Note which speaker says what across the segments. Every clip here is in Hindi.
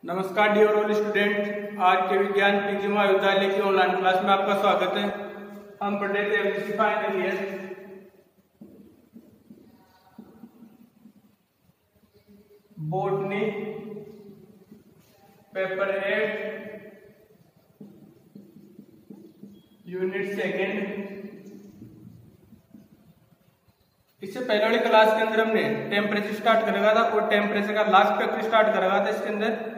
Speaker 1: नमस्कार डियर ऑल स्टूडेंट, आज के विज्ञान पीजी महाविद्यालय की ऑनलाइन क्लास में आपका स्वागत है। हम पढ़ रहे थे MPC final year botany paper 8 unit second. इससे पहले वाली क्लास के अंदर हमने टेम्परेचर स्टार्ट कर रखा था और टेम्परेचर का लास्ट फैक्टर स्टार्ट कर रखा था। इसके अंदर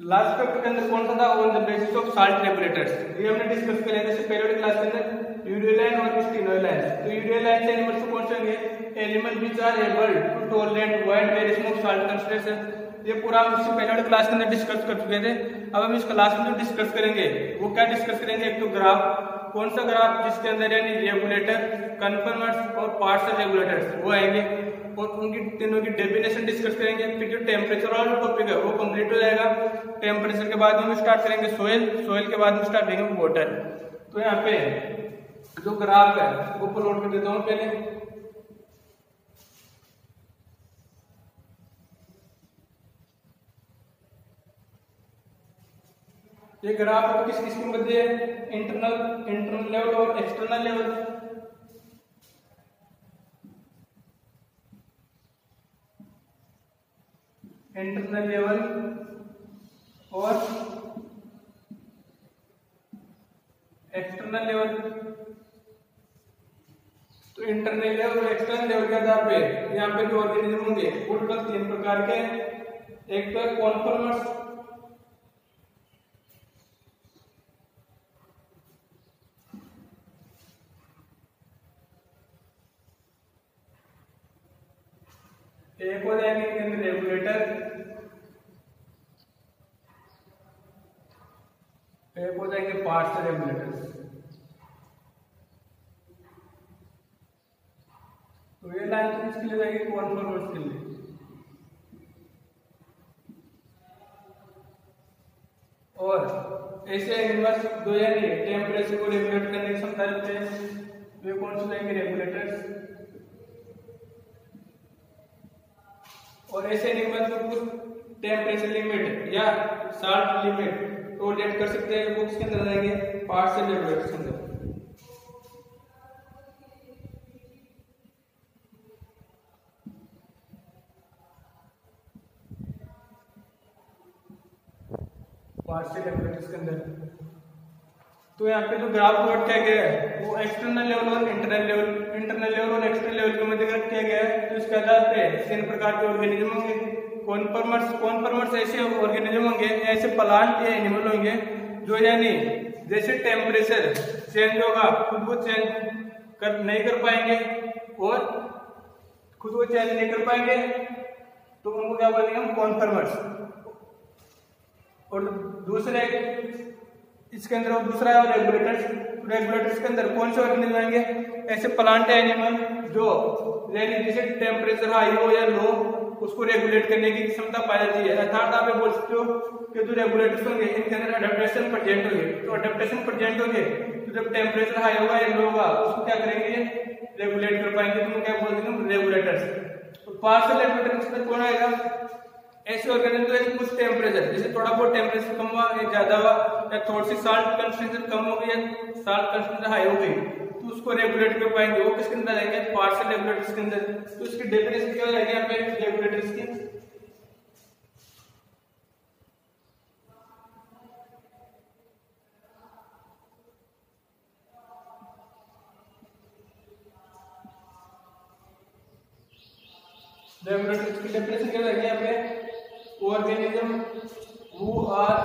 Speaker 1: लास्ट फैक्टर के अंदर कौन सा था? On the basis of salt regulators, ये हमने डिस्कस किया था। इससे पहले वाली क्लास के अंदर यूरियोलाइन और स्टिनोलाइन। तो यूरियोलाइन से एनिमल्स को कौन से होंगे? Animal which are able to tolerate wide variation of salt concentration. ये पूरा हम इससे पहले वाली क्लास के अंदर डिस्कस कर चुके थे। अब हम इस क्लास में जो डिस्कस करेंगे वो क्या डिस्कस करेंगे? एक तो ग्राफ, कौन सा ग्राफ? जिसके अंदर यानी रेगुलेटर, कन्फर्मर्स और पार्शियल रेगुलेटर्स वो आएंगे और उनकी तीनों की डेफिनेशन डिस्कस करेंगे। फिर जो टेम्परेचर वाला टॉपिक है वो कंप्लीट हो जाएगा। टेम्परेचर के बाद हम स्टार्ट करेंगे सोयल, सोयल के बाद हम स्टार्ट करेंगे वाटर। तो यहाँ पे जो ग्राफ है वो प्लॉट कर देता हूँ पहले। ये ग्राफ किस किस के मध्य है? इंटरनल लेवल और एक्सटर्नल लेवल। इंटरनल लेवल और एक्सटर्नल लेवल। तो इंटरनल लेवल और एक्सटर्नल लेवल के आधार पे यहाँ पे जो ऑर्गेनिज्म होंगे वो टोटल 3 प्रकार के। एक तो है कॉन्फर्मर्स, एक हो जाएंगे रेगुलेटर, एक हो जाएंगे पार्शियल रेगुलेटर्स। तो ये लाइन तो किसके लिए जाएगी? कॉन्फर्मर्स के लिए। और ऐसे एनिमल्स जो यानी टेम्परेचर को रेगुलेट करने की क्षमता रखते हैं वे कौन से जाएंगे? रेगुलेटर्स। और ऐसे एनिमल्स को कुछ टेम्परेचर लिमिट या साल्ट लिमिट टॉलरेट कर सकते हैं, वो किसके अंदर जाएंगे? पार्शियल रेगुलेटर्स के अंदर। पार्शियल रेगुलेटर्स के अंदर। तो यहाँ पे जो ग्राफ प्लॉट किया गया है वो एक्सटर्नल लेवल और इंटरनल लेवल और एक्सटर्नल लेवल के मध्य किया गया है। तो इसके आधार पे 3 प्रकार के ऑर्गेनिज्म होंगे। कॉन्फर्मर्स ऐसे ऑर्गेनिज्म होंगे, ऐसे प्लांट या एनिमल होंगे जो यानी जैसे टेम्परेचर चेंज होगा खुद वो चेंज नहीं कर पाएंगे और खुद वो चेंज नहीं कर पाएंगे तो उनको क्या बोलेंगे? हम कॉन्फर्मर्स। और दूसरे इसके अंदर और दूसरा है रेगुलेटर्स के अंदर कौन से ऑर्गेनिज्म आएंगे? ऐसे प्लांट है एनिमल जो यानी जैसे टेम्परेचर हाई हो या लो उसको रेगुलेट करने की क्षमता पाई जाती है। अर्थात आप बोल सकते हो कि जो रेगुलेटर्स होंगे इनके अंदर अडेप्टेशन प्रेजेंट होंगे। तो अडेप्टेशन प्रेजेंट होंगे तो जब टेम्परेचर हाई होगा या लो होगा उसको क्या करेंगे? रेगुलेट कर पाएंगे। तो क्या बोलते हैं? रेगुलेटर्स। तो पार्शियल रेगुलेटर्स में कौन आएगा? ऐसे ऑर्गेनिज्म जो कुछ टेम्परेचर जैसे थोड़ा बहुत टेम्परेचर कम हुआ या ज्यादा हुआ या थोड़ी सी साल्ट कंसंट्रेशन कम हो गई या साल्ट कंसंट्रेशन हाई हो गई तो उसको रेगुलेट कर पाएंगे। वो किसके अंदर आएंगे? पार्शियल रेगुलेटर्स के अंदर। तो इसकी डेफिनेशन क्या हो जाएगी यहाँ पे रेगुलेटर्स की? रेगुलेटर्स की डेफिनेशन क्या हो जाएगी यहाँ पे? organism who are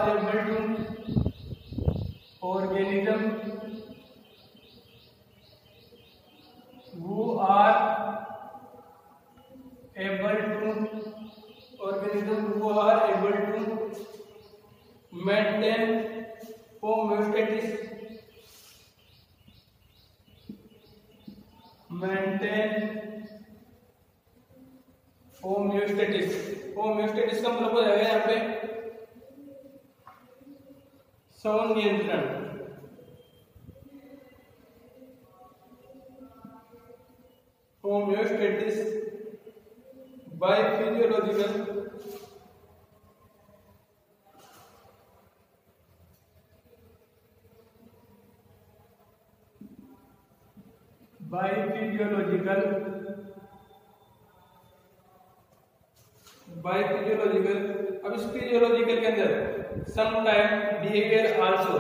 Speaker 1: able to organism who are able to maintain homeostasis homeostasis का मतलब हो जाएगा यहाँ पे संनियंत्रण। होम्योस्टेटिस बाय फिजियोलॉजिकल बायोफिजियोलॉजिकल अब इस फिजियोलॉजिकल के अंदर some time behaviour also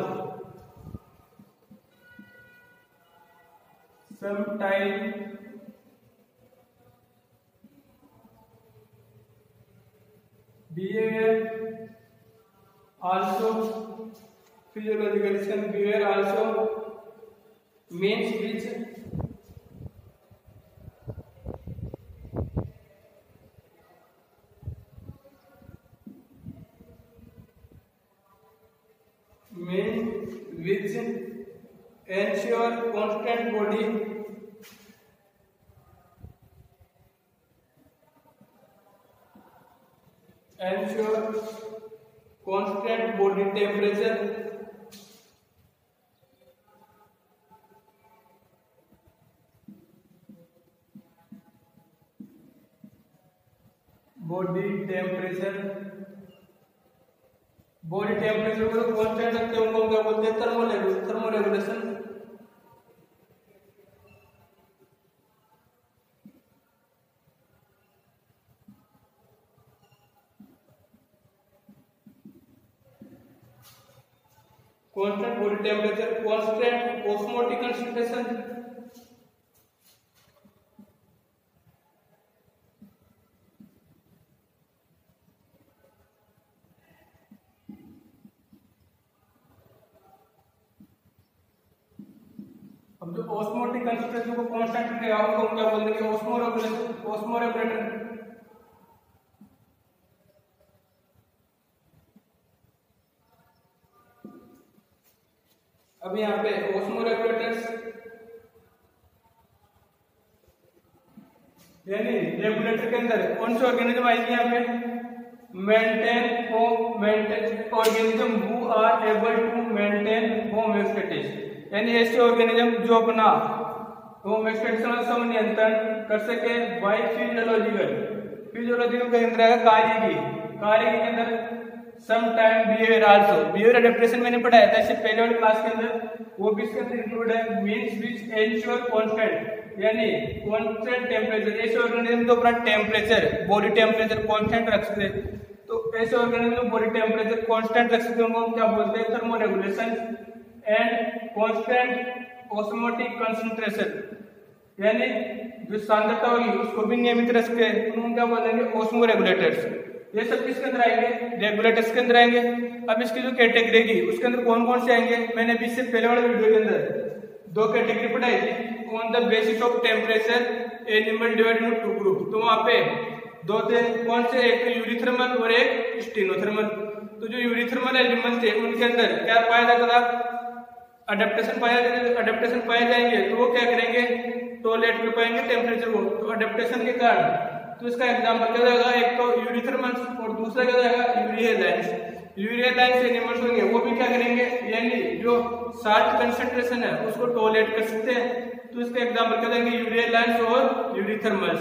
Speaker 1: physiological behavior also means which ensure constant body temperature body temperature को कांस्टेंट रखते हैं, उनको क्या बोलते हैं? Thermoregulation. Constant body temperature, constant osmotic concentration, अब जो ऑस्मोटिक कंसंट्रेशन को कांस्टेंट रखेगा उनको क्या बोल देंगे? ऑस्मोरेगुलेटर। अब यहाँ पे ऑस्मोरेगुलेटर्स यानी रेगुलेटर के अंदर कौन से ऑर्गेनिज्म आएंगे? यहाँ पे maintain organism who are able to maintain homeostasis, यानी ऐसे ऑर्गेनिज्म जो अपना होमोस्टेसिस का नियंत्रण कर सके। बाय फिजियोलॉजिकल के अंदर कार्यगी के अंदर some time behaviour also, behaviour adaptation मैंने पढ़ाया था इससे पहले वाली क्लास के अंदर, वो भी इसके अंदर इंक्लूड है। मींस विच एंश्योर कांस्टेंट, यानी कांस्टेंट टेम्परेचर, ऐसे ऑर्गेनिज्म तो अपना टेम्परेचर बॉडी टेम्परेचर कांस्टेंट रख सकते, तो ऐसे ऑर्गेनिज्म बॉडी टेम्परेचर कांस्टेंट रख सकते, उनको हम क्या बोलते हैं? Thermoregulation. And constant osmotic concentration, यानी जो सांद्रता होगी उसको भी नियमित रख के उनको क्या बोलेंगे? ऑस्मोरेगुलेटर्स। ये सब किसके अंदर आएंगे? रेगुलेटर्स के अंदर आएंगे। अब इसकी जो कैटेगरी की उसके अंदर कौन कौन से आएंगे? मैंने अभी इससे पहले वाले वीडियो के अंदर दो कैटेगरी पढ़ाई थी, on the basis of temperature animal divided into two group. तो वहां पे दो थे, कौन से? एक यूरिथर्मल और एक स्टेनोथर्मल। तो जो यूरिथर्मल एनिमल थे उनके अंदर क्या पाया जाता था? अडेप्टेशन पाए जाएंगे, तो वो क्या करेंगे? टॉलरेट कर पाएंगे टेम्परेचर को, तो अडेप्टेशन के कारण। तो इसका एग्जांपल क्या जाएगा? एक तो यूरिथर्मल्स और दूसरा क्या जाएगा? यूरिया लाइन्स एनिमल्स होंगे, वो भी क्या करेंगे? यानी जो साल्ट कंसंट्रेशन है उसको टॉलरेट कर सकते हैं। तो इसका एग्जांपल क्या देंगे? यूरिया लाइन्स और यूरिथर्मल्स।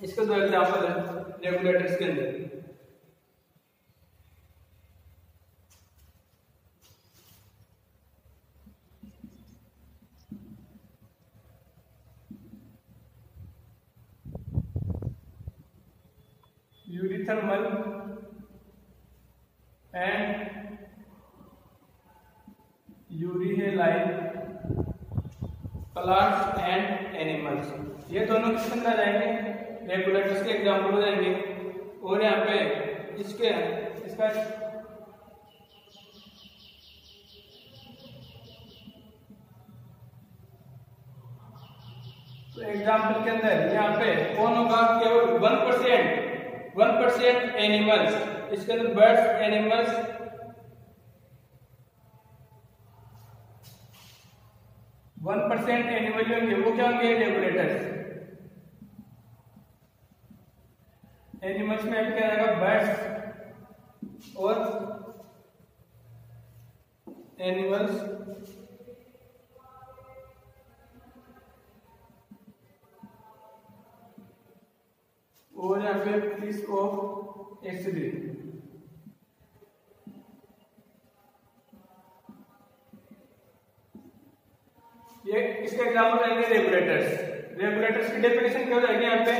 Speaker 1: इसके दो एग्जांपल है रेगुलेटर्स के अंदर। यूरिथर्मल एंड यूरिहेलाइन प्लांट्स एंड एनिमल्स, ये दोनों किसके अंदर जाएंगे? रेगुलेटर्स के एग्जाम्पल हो जाएंगे। और यहाँ पे इसका तो एग्जाम्पल के अंदर यहाँ पे कौन होगा? केवल 1% एनिमल्स, इसके अंदर बर्ड्स एनिमल्स, एनिमल होंगे, वो क्या होंगे? रेगुलेटर्स। एनिमल्स में क्या आएगा? बर्ड्स और एनिमल्स, और यहाँ पे फिश ऑफ एक्सरी। ये इसके एग्जाम्पल रहेंगे रेगुलेटर्स। रेगुलेटर्स की डेफिनेशन क्या हो जाएगी यहाँ पे,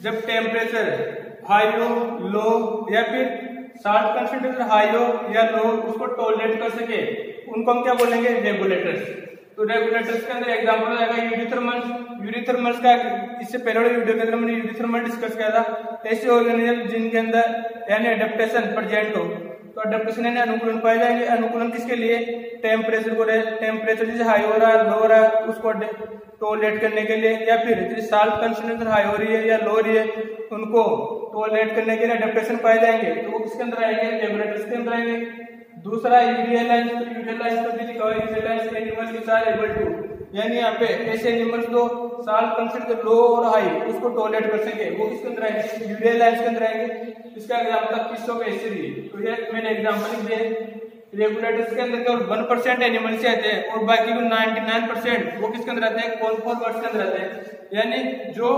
Speaker 1: जब टेम्परेचर हाई हो, लो या फिर साल्ट कंसंट्रेशन हाई हो या लो, उसको टॉलरेट कर सके, उनको हम क्या बोलेंगे, रेगुलेटर्स। तो रेगुलेटर्स के अंदर एग्जांपल आएगा यूरिथर्मल्स। यूरिथर्मल्स का इससे पहले वाले वीडियो के अंदर मैंने यूरिथर्मल डिस्कस किया था। ऐसे ऑर्गेनिज्म जिनके अंदर यानी एडेप्टेशन प्रेजेंट हो, तो एडेप्टेशन यानी अनुकूलन पाए जाएंगे। अनुकूलन किसके लिए, टेम्परेचर को, टेम्परेचर जैसे हाई हो रहा है, लो हो रहा है, उसको टॉलरेट करने के लिए, या फिर जैसे साल्ट कंसंट्रेशन हाई हो रही है या लो हो रही है, उनको टॉलरेट करने के लिए एडेप्टेशन पाए जाएंगे। तो वो किसके अंदर आएंगे, रेगुलेटर्स के अंदर आएंगे। दूसरा यूरियलाइंस। तो यूरियलाइंस तो भी लिखा हुआ है, euryhalines animals which are able to, यानी यहाँ पे ऐसे एनिमल्स जो साल्ट कंसंट्रेशन लो और हाई उसको टॉलरेट कर सके, वो किसके अंदर आएंगे, यूरियलाइंस के अंदर आएंगे। इसका एग्जांपल फिश ऑफ एस्चुरी। तो ये मैंने एग्जांपल लिख दिए। रेगुलेटर्स के अंदर केवल 1% एनिमल्स आते हैं और बाकी जो 99% वो किसके अंदर आते हैं, कॉन्फोर्मर्स के अंदर आते हैं। यानी जो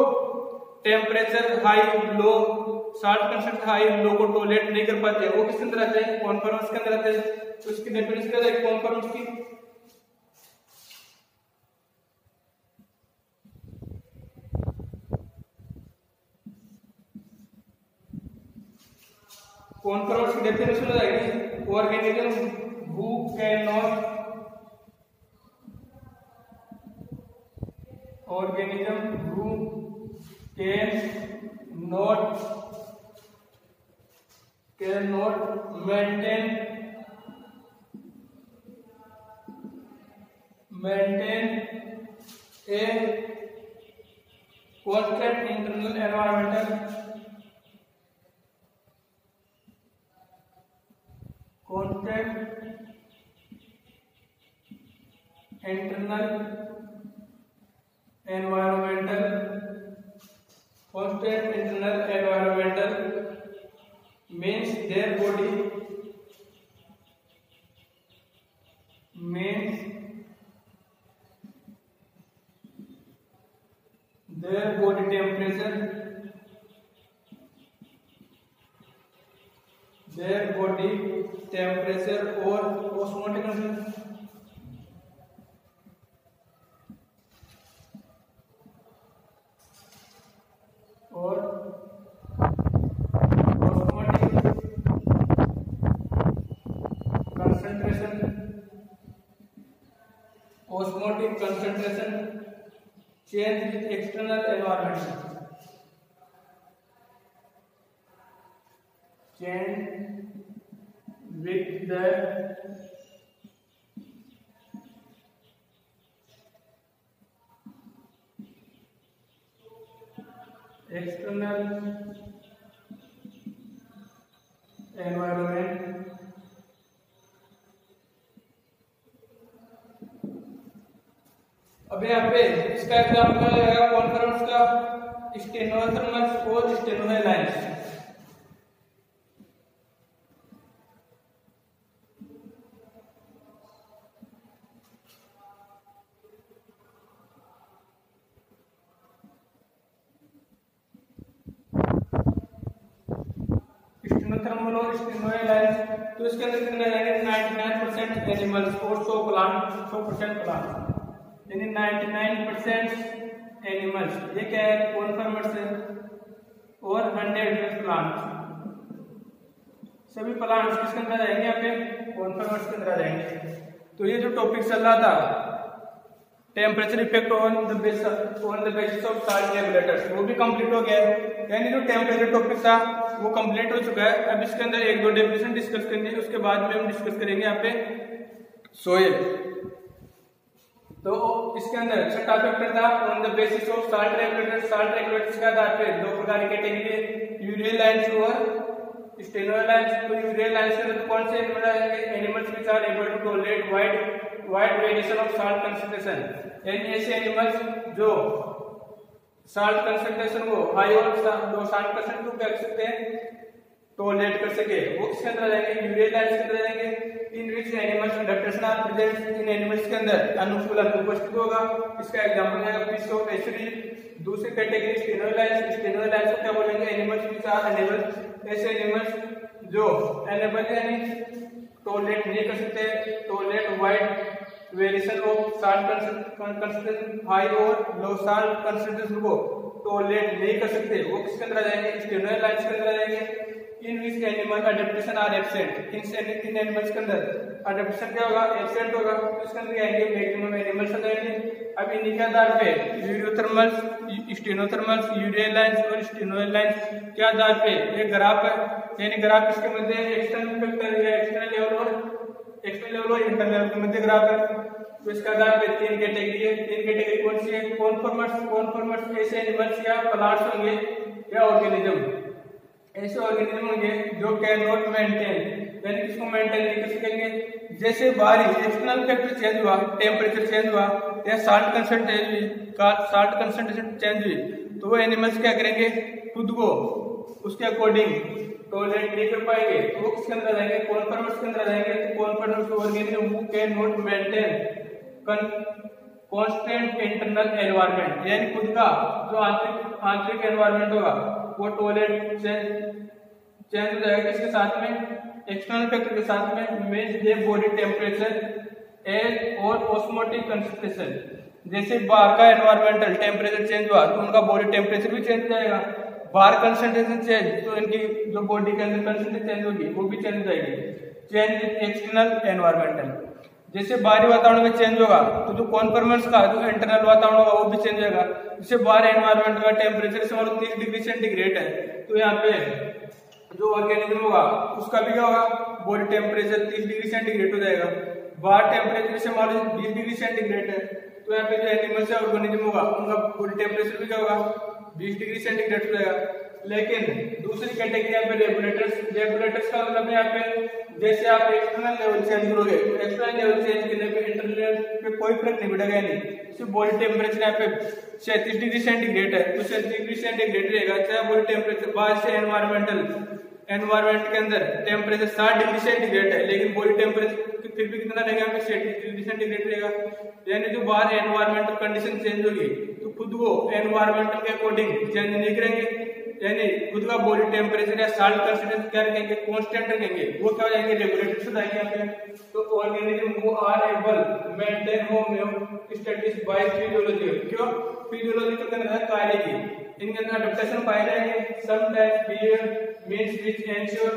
Speaker 1: टेम्परेचर हाई, लो, साल्ट कंसंट्रेशन हाई, लो को टॉलरेट नहीं कर पाते, वो किसके अंदर आते हैं, कॉन्फोर्मर्स के अंदर आते हैं। तो इसकी डेफिनेशन क्या है कॉन्फोर्मर्स की, कॉन्फोर्मर्स की डेफिनेशन हो जाएगी organism who can not, organism who cannot maintain a constant internal environmental constant internal environmental means their body temperature, or osmotic concentration change with external environment, change with the external environment अब यहाँ पे इसका एग्जांपल रहेगा कॉन्फरेंस का स्टेनोथर्मल्स और स्टेनोलाइंस। स्टेनोथर्मल और स्टेनोलाइंस, तो इसके अंदर कितने रहेंगे, 99% एनिमल्स और 100% प्लांट, यानी 99% एनिमल्स, ये क्या है, कॉन्फर्मर्स है, और 100% प्लांट। सभी प्लांट्स किसके अंदर आएंगे, यहाँ पे कॉन्फर्मर्स के अंदर आ जाएंगे। तो ये जो टॉपिक चल रहा था temperature effect on the basis of salt regulators, वो भी कंप्लीट हो गया है। यानी जो टेम्परेचर टॉपिक था वो कंप्लीट हो चुका है। अब इसके अंदर एक दो डेफिनेशन डिस्कस करनी है, उसके बाद में हम डिस्कस करेंगे यहाँ पे सोइल। तो इसके अंदर छठा चैप्टर था on the basis of salt regulators. Salt regulators के आधार पे दो प्रकार की कैटेगरी, यूरियलाइंस और स्टेनोलाइंस। तो यूरियलाइंस के अंदर कौन से एनिमल आएंगे, animals which are able to tolerate wide variation of salt concentration, यानी ऐसे एनिमल्स जो साल्ट कंसंट्रेशन को हाई और लो साल्ट कंसंट्रेशन को क्या कर सकते हैं, टॉलरेट कर सके, वो किसके अंदर आ जाएंगे, यूरियलाइंस के अंदर आ जाएंगे। In which animals adaptation are present, in animals के अंदर अनुकूलन उपस्थित होगा। इसका एग्जांपल है फिश ऑफ एस्चुरी। दूसरी कैटेगरी स्टेनोलाइंस। स्टेनोलाइंस को क्या बोलेंगे, एनिमल्स व्हिच आर अनेबल, ऐसे एनिमल्स जो अनेबल यानी टॉलरेट नहीं कर सकते, tolerate variation of salt concentration high और लो साल्ट कंसंट्रेशन को टॉलरेट नहीं कर सकते, वो किसके अंदर आ जाएंगे, स्टेनोइड लाइन्स के अंदर आ जाएंगे। In which animal adaptation are absent, in animals के अंदर अडेप्टेशन क्या होगा, एब्सेंट होगा, तो इसके अंदर आएंगे मैक्सिमम एनिमल्स आ जाएंगे। अब इन्हीं के आधार पे यूरियोथर्मल्स, स्टेनोथर्मल्स, यूरियल लाइन्स और स्टेनोइड लाइन्स के आधार पे ये ग्राफ है, यानी ग्राफ इसके मध्य एक्सटर्नल फैक्टर या एक्सटर्नल लेवल और इंटरनल लेवल के मध्य ग्राफ है। तो इसका आधार पे तीन कैटेगरी है। तीन कैटेगरी कौन सी है, कॉन्फॉर्मर्स ऐसे एनिमल्स या प्लांट्स होंगे या ऑर्गेनिज्म, ऐसे ऑर्गेनिज्म होंगे जो कैन नॉट मेंटेन, यानी किसको मेंटेन नहीं कर सकेंगे। जैसे बाहरी एक्सटर्नल फैक्टर चेंज हुआ, टेम्परेचर चेंज हुआ या साल्ट कंसंट्रेशन चेंज हुई, तो वो एनिमल्स क्या करेंगे, खुद को उसके अकॉर्डिंग टॉलरेट नहीं कर पाएंगे, तो वो किसके अंदर आएंगे, कॉन्फॉर्मर्स के अंदर जाएंगे। तो conformers organism who can not maintain constant internal environment, यानी खुद का जो आंतरिक एनवायरनमेंट होगा वो टॉलरेट चेंज हो जाएगा इसके साथ में, एक्सटर्नल फैक्टर के साथ में, means they body temperature air और ऑस्मोटिक कंसंट्रेशन। जैसे बाहर का एनवायरमेंटल टेम्परेचर चेंज हुआ तो उनका बॉडी टेम्परेचर भी चेंज हो जाएगा, बाहर कंसंट्रेशन चेंज तो इनकी जो बॉडी के अंदर कंसंट्रेशन चेंज होगी वो भी चेंज हो जाएगी। चेंज इन एक्सटर्नल एनवायरमेंटल, जैसे बाहरी वातावरण में चेंज होगा तो जो कॉन्फॉर्मर्स का जो इंटरनल वातावरण होगा वो भी चेंज होगा। जैसे बाहर एनवायरमेंट का टेम्परेचर से 30 डिग्री सेंटीग्रेड है, तो यहाँ पे जो ऑर्गेनिज्म होगा उसका भी क्या होगा, बॉडी टेम्परेचर 30 डिग्री सेंटीग्रेड हो जाएगा। बाहर टेम्परेचर से मान लो 20 डिग्री सेंटीग्रेड है, तो यहाँ पे जो एनिमल्स है ऑर्गेनिज्म होगा उनका बॉडी टेम्परेचर भी क्या होगा, 20 डिग्री सेंटीग्रेड हो जाएगा। लेकिन दूसरी कैटेगरी यहाँ पे रेगुलेटर्स का मतलब यहाँ पे जैसे आप एक्सटर्नल लेवल चेंज करोगे, एक्सटर्नल लेवल चेंज करने पे इंटरनल लेवल पे कोई फर्क नहीं पड़ेगा, नहीं बॉडी टेम्परेचर यहाँ पे 37 डिग्री सेंटीग्रेड है तो 37 डिग्री सेंटीग्रेड रहेगा, चाहे बॉडी टेम्परेचर बाहर से एनवायरमेंट के अंदर टेम्परेचर 60 डिग्री सेंटीग्रेड है, लेकिन बॉडी टेम्परेचर फिर भी कितना रहेगा, 37 डिग्री सेंटीग्रेड रहेगा। यानी जो बाहर एनवायरमेंटल कंडीशन चेंज होगी तो खुद वो एनवायरमेंटल के अकॉर्डिंग चेंज नहीं करेंगे, यानी खुद का बॉडी टेम्परेचर या साल्ट कंसंट्रेशन क्या रखेंगे, कांस्टेंट रखेंगे, वो क्या हो जाएंगे, रेगुलेटर्स हो जाएंगे यहाँ पे। तो ऑर्गेनिज्म वो are able maintain homeostasis by physiology, क्यों, फिजियोलॉजी के अंदर कार्य की इनके अंदर अडैप्टेशन पाए जाएंगे। Sometimes behaviour means which ensure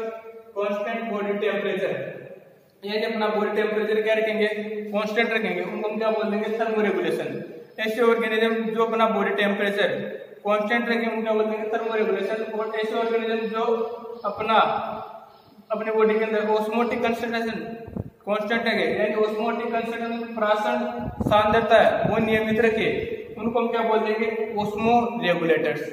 Speaker 1: constant body temperature, यानी अपना बॉडी टेम्परेचर क्या रखेंगे, कांस्टेंट रखेंगे, उनको हम क्या बोल देंगे, थर्मोरेगुलेशन। ऐसे ऑर्गेनिज्म जो अपना बॉडी टेम्परेचर कांस्टेंट रखेंगे उनको क्या बोल देंगे, थर्मोरेगुलेशन। और ऐसे ऑर्गेनिज्म जो अपने बॉडी के अंदर ऑस्मोटिक कंसंट्रेशन कांस्टेंट रखे, यानी ऑस्मोटिक कंसंट्रेशन प्राशन सांद्रता है वो नियमित रखे, उनको हम क्या बोल देंगे, ऑस्मोरेगुलेटर्स।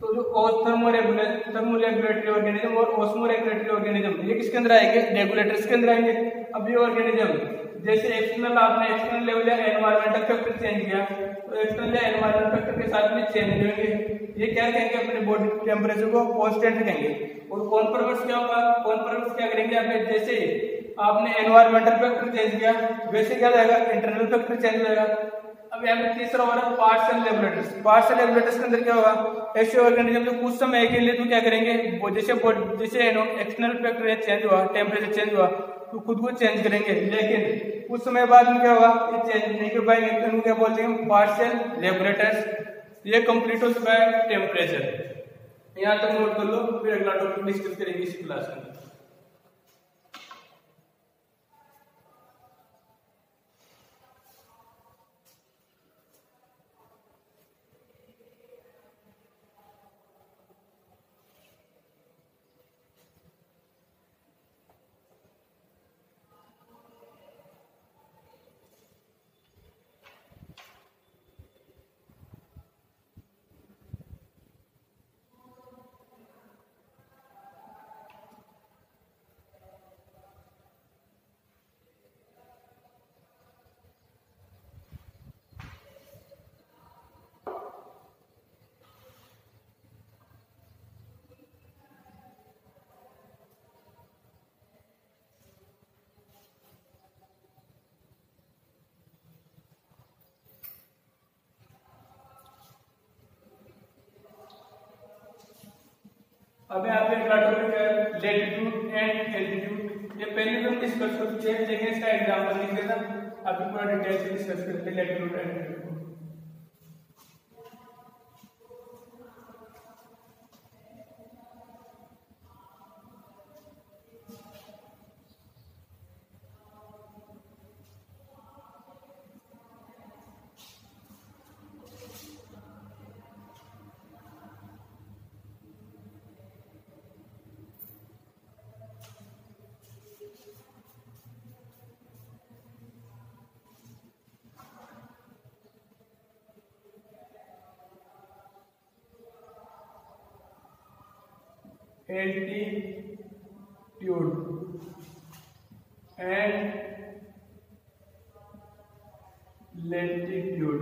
Speaker 1: तो जो थर्मोरेगुलेटरी ऑर्गेनिज्म और ऑस्मोरेगुलेटरी ऑर्गेनिज्म ये किसके अंदर आएंगे, रेगुलेटर्स के अंदर आएंगे। अब ये ऑर्गेनिज्म जैसे एक्सटर्नल लेवल या एनवायरमेंटल फैक्टर चेंज किया तो एक्सटर्नल या एनवायरमेंटल फैक्टर के साथ में चेंज होंगे, ये क्या कहेंगे, अपने बॉडी टेम्परेचर को कांस्टेंट रखेंगे। और कॉन्फॉर्मर्स क्या होगा, कॉन्फॉर्मर्स क्या करेंगे, आपने जैसे आपने एनवायरमेंटल फैक्टर चेंज किया वैसे क्या जाएगा, इंटरनल फैक्टर चेंज हो जाएगा। अब यहाँ पे तीसरा हो रहा है पार्शियल रेगुलेटर्स। पार्शियल रेगुलेटर्स के अंदर क्या होगा, ऐसे ऑर्गेनिज्म जो कुछ समय के लिए तो क्या करेंगे, जैसे एक्सटर्नल फैक्टर चेंज हुआ, टेम्परेचर चेंज हुआ तो खुद को चेंज करेंगे, लेकिन कुछ समय बाद में क्या होगा, ये चेंज नहीं कर पाएंगे, तो इनको क्या बोलते हैं, पार्शियल रेगुलेटर्स। ये कंप्लीट हो चुका है टेम्परेचर, यहाँ तक नोट कर लो, फिर अगला टॉपिक डिस्कस करेंगे इस क्लास में। अब यहाँ पे अगला टॉपिक है लैटिट्यूड एंड एल्टीट्यूड। ये पहले भी हम डिस्कस कर चुके हैं, लेकिन इसका एग्जांपल लिख देना। अभी पूरा डिटेल से डिस्कस करते हैं लैटिट्यूड एंड एल्टीट्यूड को। Altitude and latitude.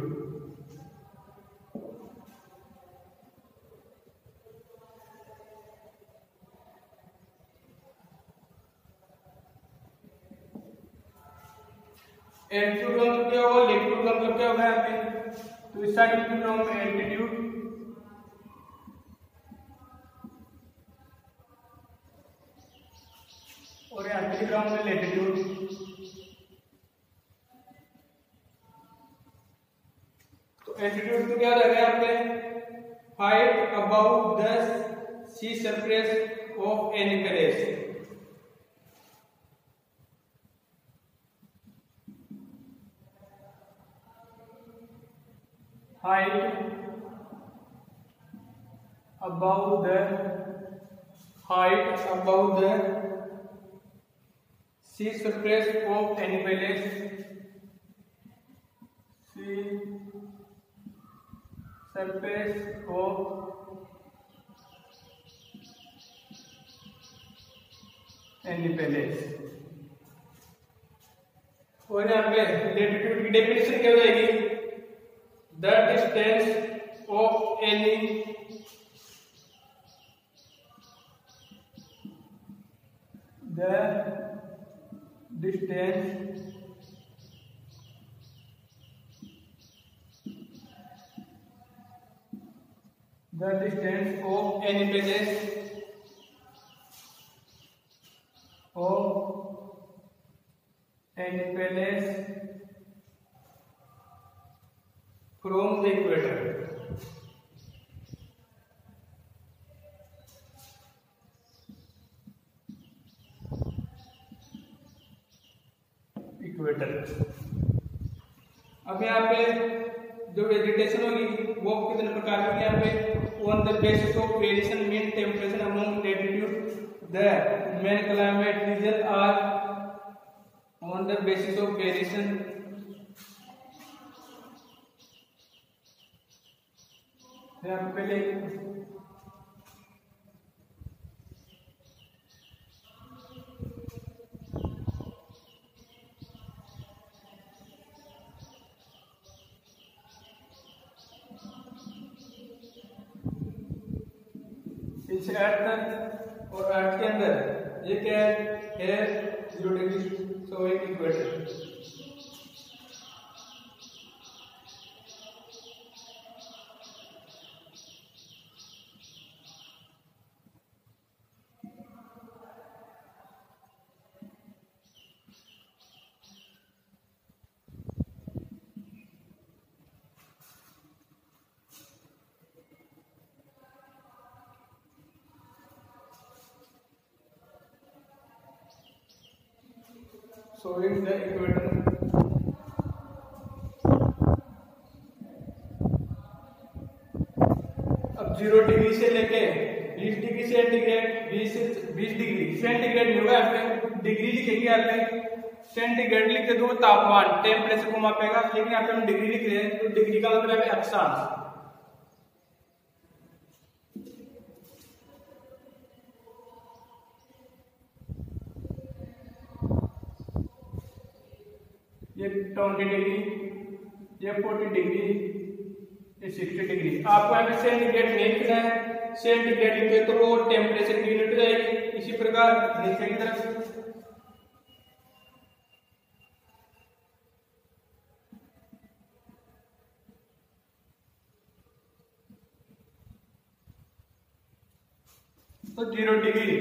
Speaker 1: एल्टीट्यूड का मतलब क्या होगा, लैटिट्यूड का मतलब क्या होगा यहाँ पे। तो स्टार्टिंग फ्रॉम एल्टीट्यूड और यहाँ पे लिख रहा हूँ लैटिट्यूड। तो एल्टीट्यूड तो क्या रहेगा यहाँ पे, height about the sea surface of any place. height above the sea surface of any place, sea surface of any place। और यहाँ पे लैटिट्यूड की डेफिनेशन क्या हो जाएगी, the distance of any place from the equator। अब यहाँ पे जो वेजिटेशन होगी वो कितने प्रकार की, यहाँ पे on the basis of variation mean temperature among latitude the main climate region are on the basis of variation यहाँ पे पहले इस अर्थ और अर्थ के अंदर ये क्या है, 0 degree so equator. showing the equator। अब 0 डिग्री से लेके 20 डिग्री सेंटीग्रेड, 20 डिग्री सेंटीग्रेड नहीं होगा, यहाँ पे डिग्री लिखेंगे, यहाँ पे सेंटीग्रेड लिख के दो तापमान टेम्परेचर को मापेगा, लेकिन यहाँ पे हम डिग्री लिख रहे हैं तो डिग्री का मतलब है अक्षांश। ये 20 डिग्री, ये 40 डिग्री, ये 60 डिग्री। आपको यहाँ पे सेंटीग्रेड नहीं लिखना है, सेंटीग्रेड लिखे तो वो टेम्परेचर की यूनिट हो जाएगी। इसी प्रकार नीचे की तरफ तो 0 डिग्री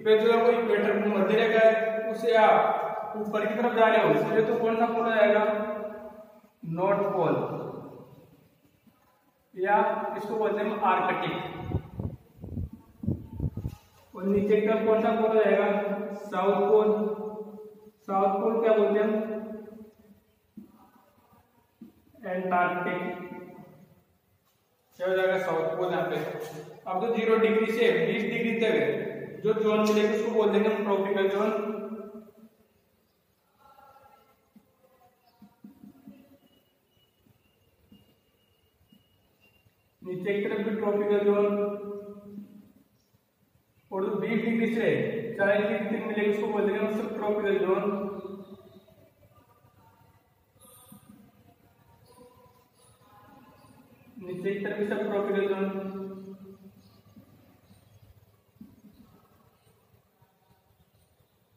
Speaker 1: पे जो है वो इक्वेटर भूमध्य रेखा है, उसे आप ऊपर की तरफ जा रहे हो इसलिए तो कौन सा पोल आएगा, नॉर्थ पोल, या इसको बोलते हैं आर्कटिक। और नीचे की तरफ कौन सा पोल रहेगा, साउथ पोल। साउथ पोल क्या बोलते हैं, एंटार्क्टिक। क्या हो जाएगा, साउथ पोल यहाँ पे। अब तो 0 डिग्री से 20 डिग्री तक जो जोन मिलेगा उसको बोल देंगे हम ट्रॉपिकल जोन। नीचे की तरफ भी ट्रॉपिकल जोन। और जो 20 डिग्री से 40 डिग्री तक मिलेगा उसको बोल देंगे हम सब ट्रॉपिकल जोन। नीचे की तरफ भी सब ट्रॉपिकल जोन।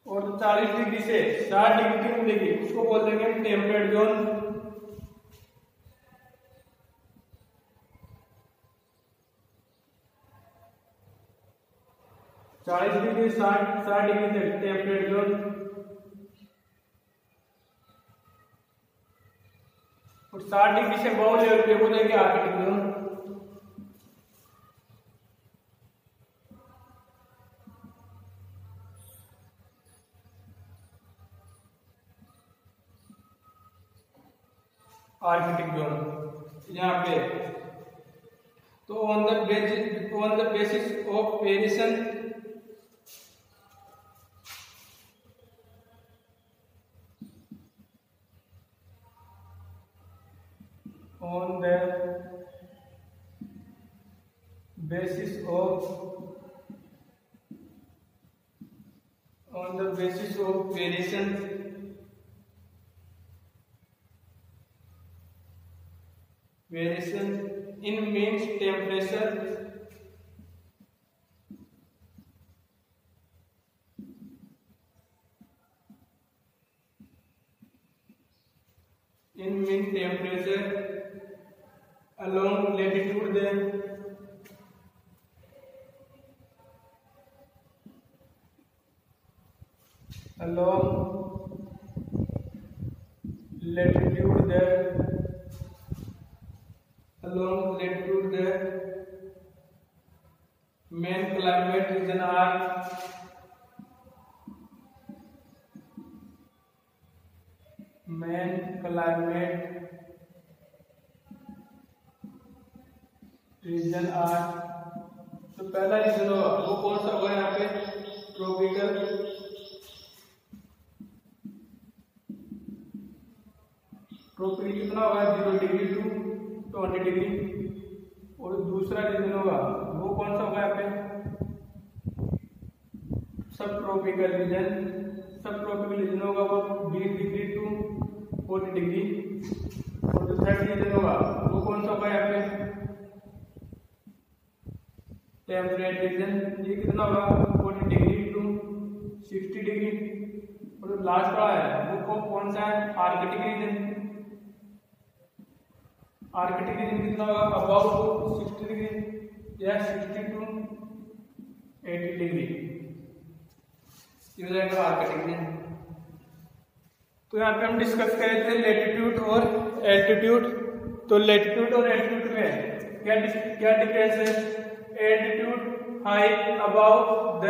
Speaker 1: और 40 डिग्री से 60 डिग्री तक मिलेगी उसको बोल देंगे हम टेम्परेट जोन। चालीस डिग्री 60 डिग्री तक टेम्परेट जोन। और 60 डिग्री से बहुत लेवल पे बोलेंगे आर्कटिक जोन। आर्कटिक जोन यहाँ पे तो on the basis of variation on the basis of variation in mean temperature along latitude the main climate region are तो पहला रीजन होगा वो कौन सा होगा यहाँ पे, ट्रॉपिकल। ट्रॉपिकल कितना होगा, 0 डिग्री टू 20 डिग्री। और दूसरा रीजन होगा वो कौन सा होगा यहाँ पे, सब ट्रॉपिकल रीजन होगा वो 20 डिग्री टू 40 डिग्री। और जो थर्ड रीजन होगा वो कौन सा होगा यहाँ पे, टेम्परेट रीजन। ये कितना होगा, 40 डिग्री टू 60 डिग्री। और जो लास्ट वाला है वो कौन सा है, आर्कटिक रीजन। आर्कटिक रीजन कितना होगा, अबाउट 60 डिग्री या 60 टू 80 डिग्री। ये हो जाएगा आर्कटिक रीजन। तो यहाँ पे हम डिस्कस कर रहे थे लेटीट्यूड और एल्टीट्यूड। तो लेटीट्यूड और एल्टीट्यूड में क्या डिफरेंस है, altitude height about the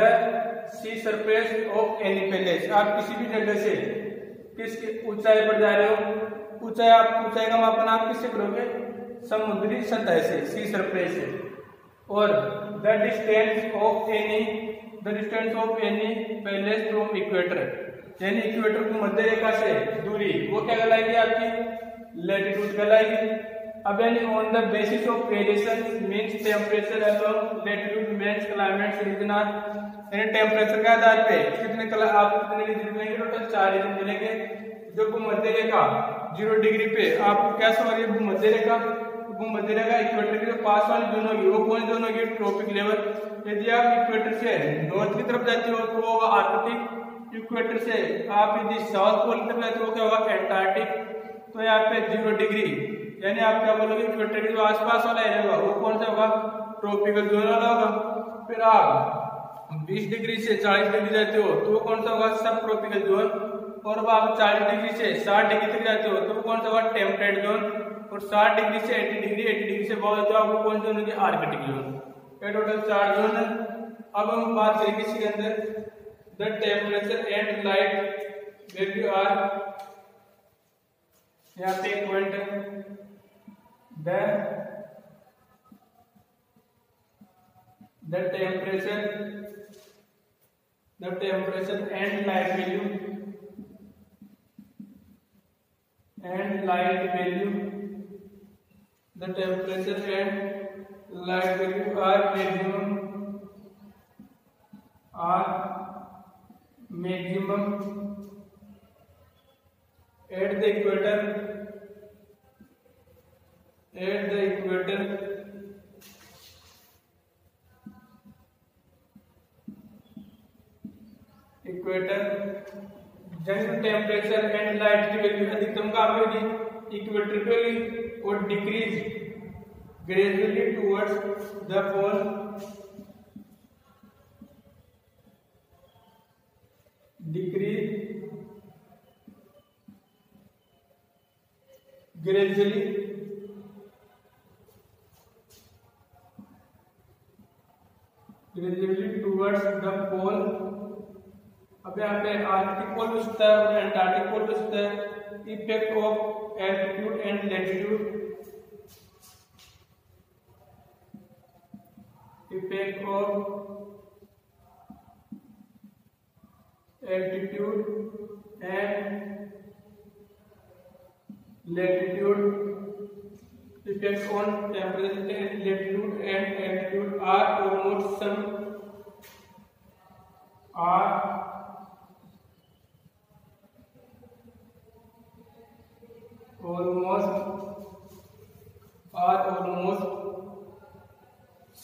Speaker 1: sea surface of any place. आप किसी भी जगह से किसकी ऊंचाई पर जा रहे हो, ऊंचाई का मापन आप किससे करोगे, समुद्री सतह से, सी सरफेस से। और the distance of any place from equator, यानी इक्वेटर की मध्य रेखा से दूरी वो क्या कहलाएगी, आपकी लेटीट्यूड कहलाएगी। अब यानी on the basis of variation means temperature along latitude means climate region are, यानी टेम्परेचर के आधार पे आपको कितने रीजन मिलेंगे, टोटल 4 रीजन मिलेंगे। जो भूमध्य रेखा 0 डिग्री पे आपको क्या सो रही है, भूमध्य रेखा इक्वेटर के जो पास वाली जोन होगी वो कौन जोन होगी, ट्रॉपिक लेवल। यदि आप इक्वेटर से नॉर्थ की तरफ जाते हो तो होगा आर्कटिक। इक्वेटर से आप यदि साउथ पोल की तरफ जाते हो क्या होगा, एंटार्क्टिक। तो यहाँ पे 0 डिग्री यानी आप क्या बोलोगे, इक्वेटर के जो आसपास वाला एरिया होगा वो कौन सा होगा, ट्रॉपिकल जोन वाला होगा। फिर आप 20 डिग्री से 40 डिग्री जाते हो तो वो कौन सा होगा, सब ट्रॉपिकल जोन। और अब आप 40 डिग्री से 60 डिग्री तक जाते हो तो वो कौन सा होगा, टेम्परेट जोन। और 60 डिग्री से 80 डिग्री से बहुत जाते हो आपको कौन सा जोन होगी, आर्कटिक जोन। ये टोटल 4 जोन है। अब हम बात करेंगे इसके अंदर, the temperature and light value are, यहाँ पे एक पॉइंट है, the temperature and light value the temperature and light value are maximum at the equator जब टेम्परेचर एंड लाइट की वैल्यू अधिकतम कहाँ पे होगी, इक्वेटर पे होगी, और decrease gradually towards the pole, decrease gradually towards the pole. अब यहाँ पे आर्कटिक पोल पूछता है और एंटार्क्टिक पोल पूछता है। Effect of altitude and latitude, effect of altitude and latitude, effect on temperature and latitude and altitude are almost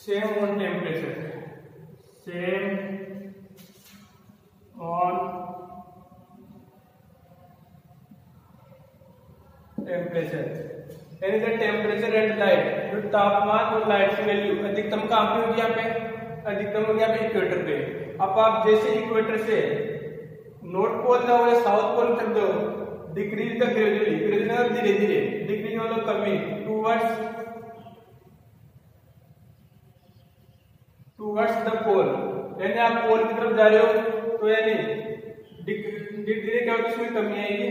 Speaker 1: same on temperature, same on temperature, यानी कि टेम्परेचर एंड लाइट, जो तापमान और लाइट की वैल्यू अधिकतम कहाँ पे होगी, यहाँ पे अधिकतम होगी यहाँ पे इक्वेटर पे। अब आप जैसे इक्वेटर से नॉर्थ पोल जाओ या साउथ पोल तक जाओ, डिक्रीज द ग्रेजुअली, धीरे धीरे डिक्रीज मतलब कमी, टूवर्ड्स द पोल, यानी आप पोल की तरफ जा रहे हो तो यानी धीरे क्या होगी, इसमें कमी आएगी।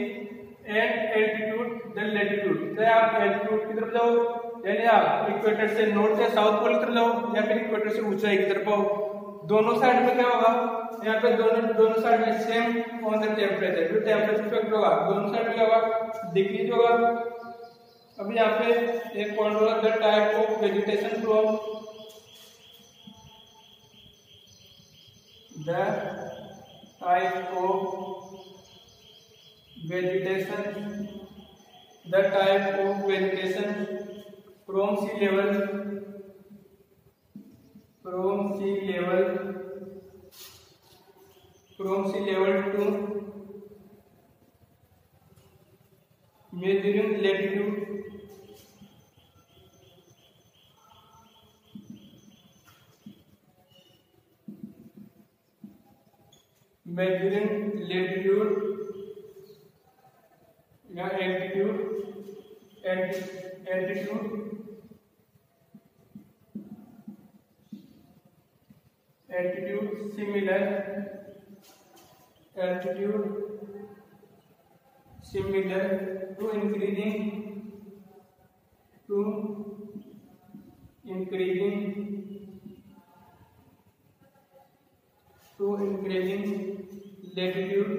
Speaker 1: एंड एल्टीट्यूड देन लैटिट्यूड, चाहे आप एल्टीट्यूड की तरफ जाओ यानी आप इक्वेटर से नॉर्थ या साउथ पोल की तरफ जाओ या फिर इक्वेटर से ऊंचाई की तरफ आओ, दोनों साइड में क्या होगा, यहाँ पे दोनों साइड में सेम ऑन द टेम्परेचर, जो टेम्परेचर इफेक्ट होगा दोनों साइड में क्या होगा, डिक्रीज होगा। अभी यहाँ पे एक पॉइंट होगा, the type of vegetation from the type of vegetation from sea level to measuring latitude, या altitude similar to increasing latitude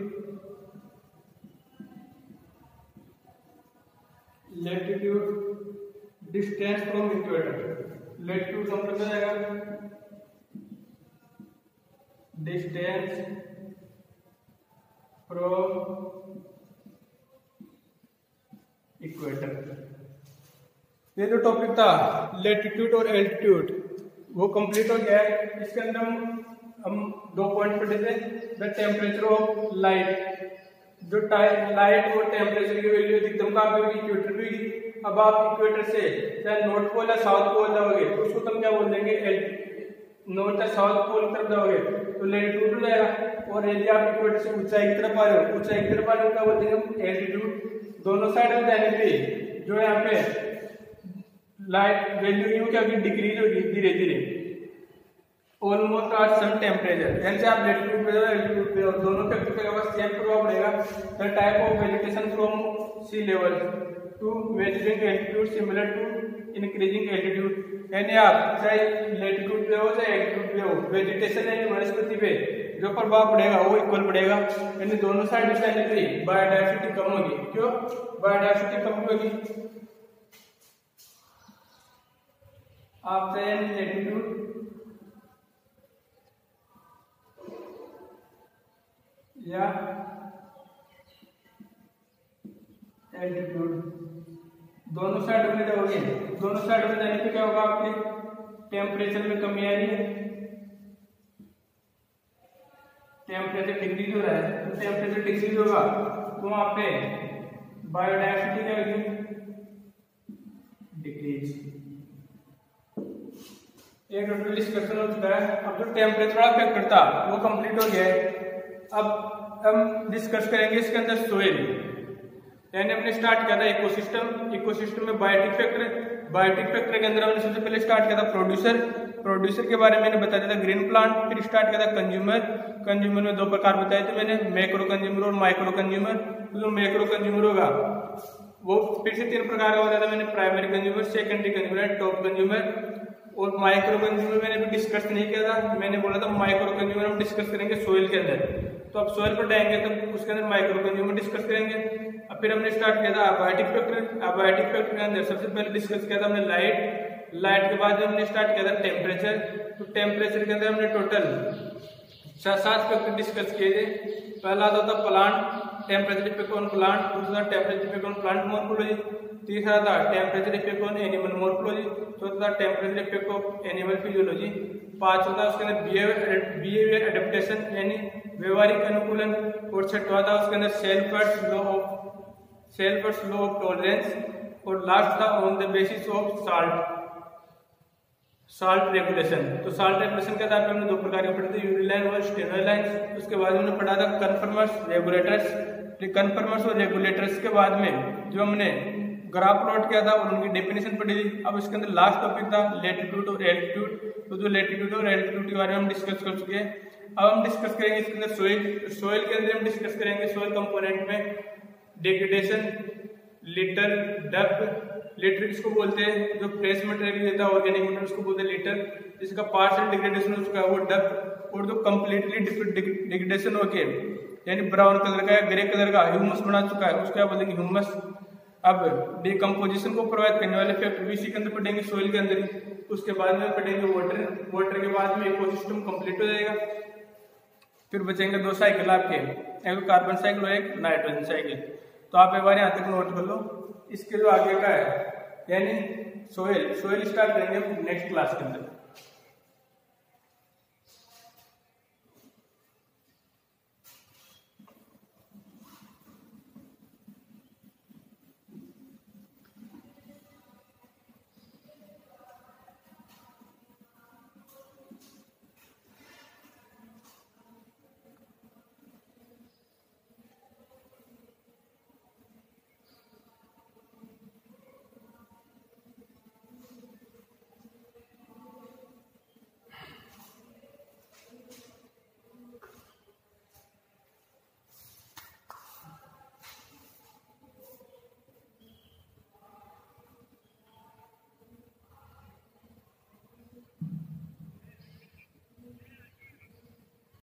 Speaker 1: distance from equator, latitude का मतलब क्या आएगा, distance from equator। ये जो टॉपिक था लेटिट्यूड और एल्टीट्यूड वो कंप्लीट हो गया है। इसके अंदर हम 2 पॉइंट पढ़े थे, द टेम्परेचर ऑफ लाइट, जो लाइट और टेम्परेचर की वैल्यू अधिकतम कहाँ पे होगी, इक्वेटर पे होगी। अब आप इक्वेटर से चाहे नॉर्थ पोल या साउथ पोल जाओगे तो उसको हम क्या बोल देंगे, नॉर्थ या साउथ पोल की तरफ जाओगे तो लैटिट्यूड हो जाएगा, और यदि आप इक्वेटर से ऊंचाई की तरफ आ रहे हो, ऊंचाई की तरफ आ रहे हो क्या बोलते हैं हम, एल्टीट्यूड। दोनों साइड में जाने पे जो है यहाँ पे लाइट वैल्यू क्या होगी, डिक्रीज होगी धीरे धीरे, ऑलमोस्ट आर सम टेम्परेचर। यानी आप लैटिट्यूड पे हो एल्टीट्यूड पे, और दोनों फैक्टर के अलावा चेक करना पड़ेगा the type of vegetation from sea level to vegetating altitude similar to increasing altitude. यानी आप चाहे लैटिट्यूड पे हो चाहे एल्टीट्यूड पे हो, वेजिटेशन यानी वनस्पति पे जो प्रभाव पड़ेगा वो इक्वल पड़ेगा। यानी दोनों साइड से बायोडायवर्सिटी कम होगी। क्यों बायोडायवर्सिटी कम होगी, आप चाहे लैटिट्यूड या एल्टीट्यूड, दोनों साइड में जाओगे, दोनों साइड में जाने पे क्या होगा, आपके टेम्परेचर में कमी आ रही है, टेम्परेचर डिक्रीज हो रहा है, तो टेम्परेचर डिक्रीज होगा तो वहां पे बायोडायवर्सिटी क्या होगी, डिक्रीज। एक टोटल डिस्कशन हो चुका है। अब जो टेम्परेचर वाला फैक्टर था वो कंप्लीट हो गया है। अब हम डिस्कस करेंगे इसके अंदर सोइल, यानी हमने स्टार्ट किया था इकोसिस्टम। इकोसिस्टम में बायोटिक फैक्टर, बायोटिक फैक्टर के अंदर हमने सबसे पहले स्टार्ट किया था प्रोड्यूसर। प्रोड्यूसर के बारे में मैंने बताया था ग्रीन प्लांट। फिर स्टार्ट किया था कंज्यूमर। कंज्यूमर में दो प्रकार बताए थे मैंने, मैक्रो कंज्यूमर और माइक्रो कंज्यूमर। तो जो मैक्रो कंज्यूमर होगा वो फिर से तीन प्रकार का बताया था मैंने, primary consumer, secondary consumer, top consumer. और माइक्रो कंज्यूमर मैंने भी डिस्कस नहीं किया था, मैंने बोला था माइक्रो कंज्यूमर हम डिस्कस करेंगे सोइल के अंदर। तो अब सोइल पर जाएंगे तो उसके अंदर माइक्रो कंज्यूमर डिस्कस करेंगे। अब फिर हमने स्टार्ट किया था अबायोटिक फैक्टर। अबायोटिक फैक्टर के अंदर सबसे पहले डिस्कस किया था हमने लाइट। लाइट के बाद हमने स्टार्ट किया था टेम्परेचर। तो टेम्परेचर के अंदर हमने टोटल 6-7 फैक्टर डिस्कस किए थे। पहला आता था plant, temperature effect on plant. दूसरा temperature effect on plant morphology. तीसरा था temperature effect on animal morphology. चौथा था temperature effect of animal physiology. पांचवा था उसके अंदर बिहेवियर एडेप्टेशन यानी व्यवहारिक अनुकूलन। और छठवा था उसके अंदर सेल्फर्स लॉ ऑफ टॉलरेंस। और लास्ट था on the basis of salt regulation. तो साल्ट रेगुलेशन के आधार पर हमने दो प्रकार के पढ़े थे, यूरिलाइन और स्टेनोलाइन। उसके बाद हमने पढ़ा था कन्फर्मर्स, रेगुलेटर्स। कन्फर्मर्स और रेगुलेटर्स के बाद में जो हमने ग्राफ प्लॉट किया था और उनकी डेफिनेशन पढ़ी थी। अब इसके अंदर लास्ट टॉपिक था लैटिट्यूड और एल्टीट्यूड। तो जो लैटिट्यूड और एल्टीट्यूड के बारे में हम डिस्कस कर चुके हैं। अब हम डिस्कस करेंगे इसके अंदर सोइल। सोइल के अंदर हम डिस्कस करेंगे सोइल कंपोनेंट में डिग्रेडेशन, लिटर, डक। लिटर किसको बोलते हैं, जो फ्रेश मटेरियल देता है ऑर्गेनिक मटेरियल उसको बोलते हैं लिटर। जिसका पार्शियल डिग्रेडेशन हो चुका है वो डक। और जो कम्प्लीटली डिग्रेडेशन होके यानी ब्राउन कलर का या ग्रे कलर का ह्यूमस बना चुका है उसको क्या बोलेंगे, ह्यूमस। अब डिकम्पोजिशन को प्रोवाइड करने वाले फैक्टर भी इसी के अंदर पढ़ेंगे सोइल के अंदर ही। उसके बाद में पढ़ेंगे वाटर। वाटर के बाद में इकोसिस्टम कंप्लीट हो जाएगा। फिर बचेंगे दो साइकिल आपके, एक कार्बन साइकिल और एक नाइट्रोजन साइकिल। तो आप एक बार यहाँ तक नोट कर लो। इसके जो आगे का है यानी सोइल स्टार्ट करेंगे नेक्स्ट क्लास के अंदर।